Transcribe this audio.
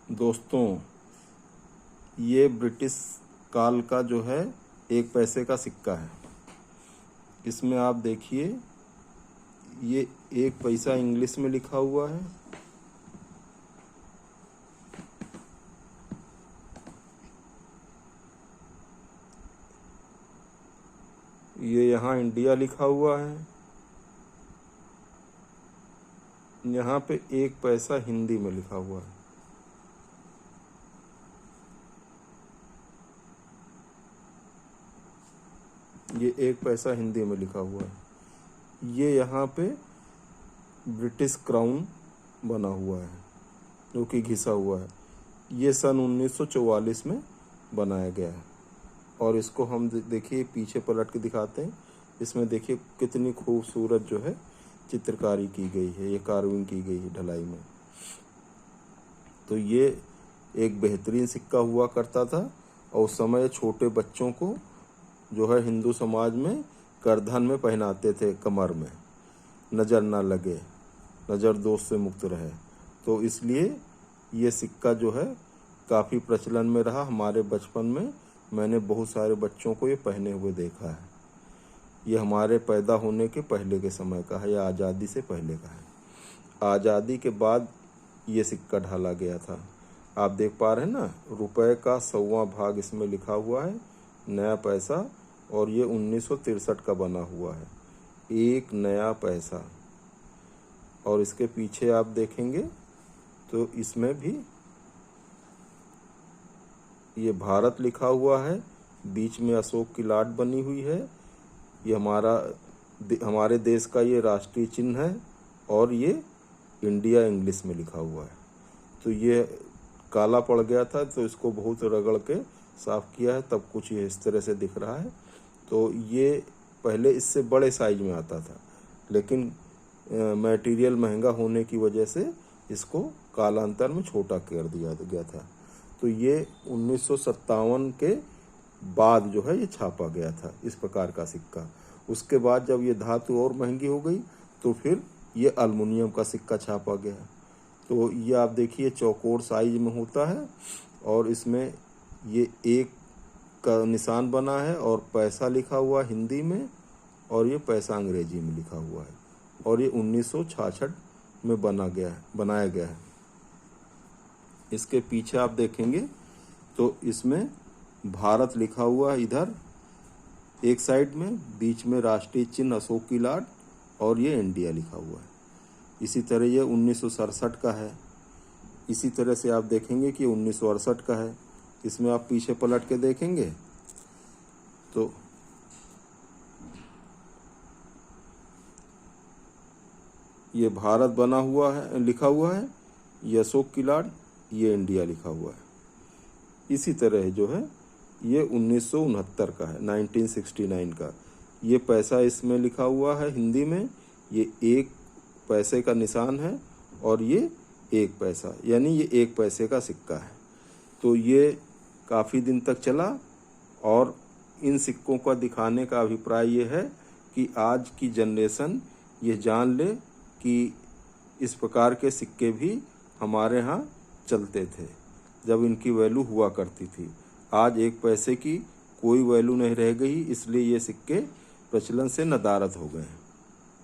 दोस्तों, ये ब्रिटिश काल का जो है 1 पैसे का सिक्का है। इसमें आप देखिए, ये 1 पैसा इंग्लिश में लिखा हुआ है। ये यहाँ इंडिया लिखा हुआ है। यहाँ पे 1 पैसा हिंदी में लिखा हुआ है। ये 1 पैसा हिंदी में लिखा हुआ है। ये यहाँ पे ब्रिटिश क्राउन बना हुआ है, जो कि घिसा हुआ है। ये सन 1944 में बनाया गया है। और इसको हम देखिए, पीछे पलट के दिखाते हैं। इसमें देखिए कितनी खूबसूरत जो है चित्रकारी की गई है, ये कार्विंग की गई है ढलाई में। तो ये एक बेहतरीन सिक्का हुआ करता था। और उस समय छोटे बच्चों को जो है हिंदू समाज में करधन में पहनाते थे, कमर में, नज़र ना लगे, नज़र दोष से मुक्त रहे। तो इसलिए ये सिक्का जो है काफ़ी प्रचलन में रहा। हमारे बचपन में मैंने बहुत सारे बच्चों को ये पहने हुए देखा है। ये हमारे पैदा होने के पहले के समय का है, या आज़ादी से पहले का है। आज़ादी के बाद ये सिक्का ढाला गया था। आप देख पा रहे हैं ना, रुपए का 100वां भाग इसमें लिखा हुआ है, नया पैसा। और ये 1963 का बना हुआ है, 1 नया पैसा। और इसके पीछे आप देखेंगे तो इसमें भी ये भारत लिखा हुआ है, बीच में अशोक की लाट बनी हुई है। ये हमारे देश का ये राष्ट्रीय चिन्ह है। और ये इंडिया इंग्लिश में लिखा हुआ है। तो ये काला पड़ गया था, तो इसको बहुत रगड़ के साफ किया है, तब कुछ ये इस तरह से दिख रहा है। तो ये पहले इससे बड़े साइज में आता था, लेकिन मटेरियल महंगा होने की वजह से इसको कालांतर में छोटा कर दिया गया था। तो ये 1957 के बाद जो है ये छापा गया था, इस प्रकार का सिक्का। उसके बाद जब ये धातु और महंगी हो गई, तो फिर ये एल्युमिनियम का सिक्का छापा गया। तो ये आप देखिए चौकोर साइज में होता है, और इसमें ये 1 का निशान बना है, और पैसा लिखा हुआ हिंदी में, और ये पैसा अंग्रेजी में लिखा हुआ है। और ये 1966 में बनाया गया है। इसके पीछे आप देखेंगे तो इसमें भारत लिखा हुआ है इधर एक साइड में, बीच में राष्ट्रीय चिन्ह अशोक की लाट, और ये इंडिया लिखा हुआ है। इसी तरह ये 1967 का है। इसी तरह से आप देखेंगे कि 1968 का है। इसमें आप पीछे पलट के देखेंगे तो ये भारत बना हुआ है, लिखा हुआ है, ये अशोक की लाट, ये इंडिया लिखा हुआ है। इसी तरह जो है ये 1969 का है, 1969 का। ये पैसा इसमें लिखा हुआ है हिंदी में, ये 1 पैसे का निशान है, और ये 1 पैसा, यानी ये 1 पैसे का सिक्का है। तो ये काफ़ी दिन तक चला। और इन सिक्कों का दिखाने का अभिप्राय ये है कि आज की जनरेशन ये जान ले कि इस प्रकार के सिक्के भी हमारे यहाँ चलते थे, जब इनकी वैल्यू हुआ करती थी। आज 1 पैसे की कोई वैल्यू नहीं रह गई, इसलिए ये सिक्के प्रचलन से नदारद हो गए हैं।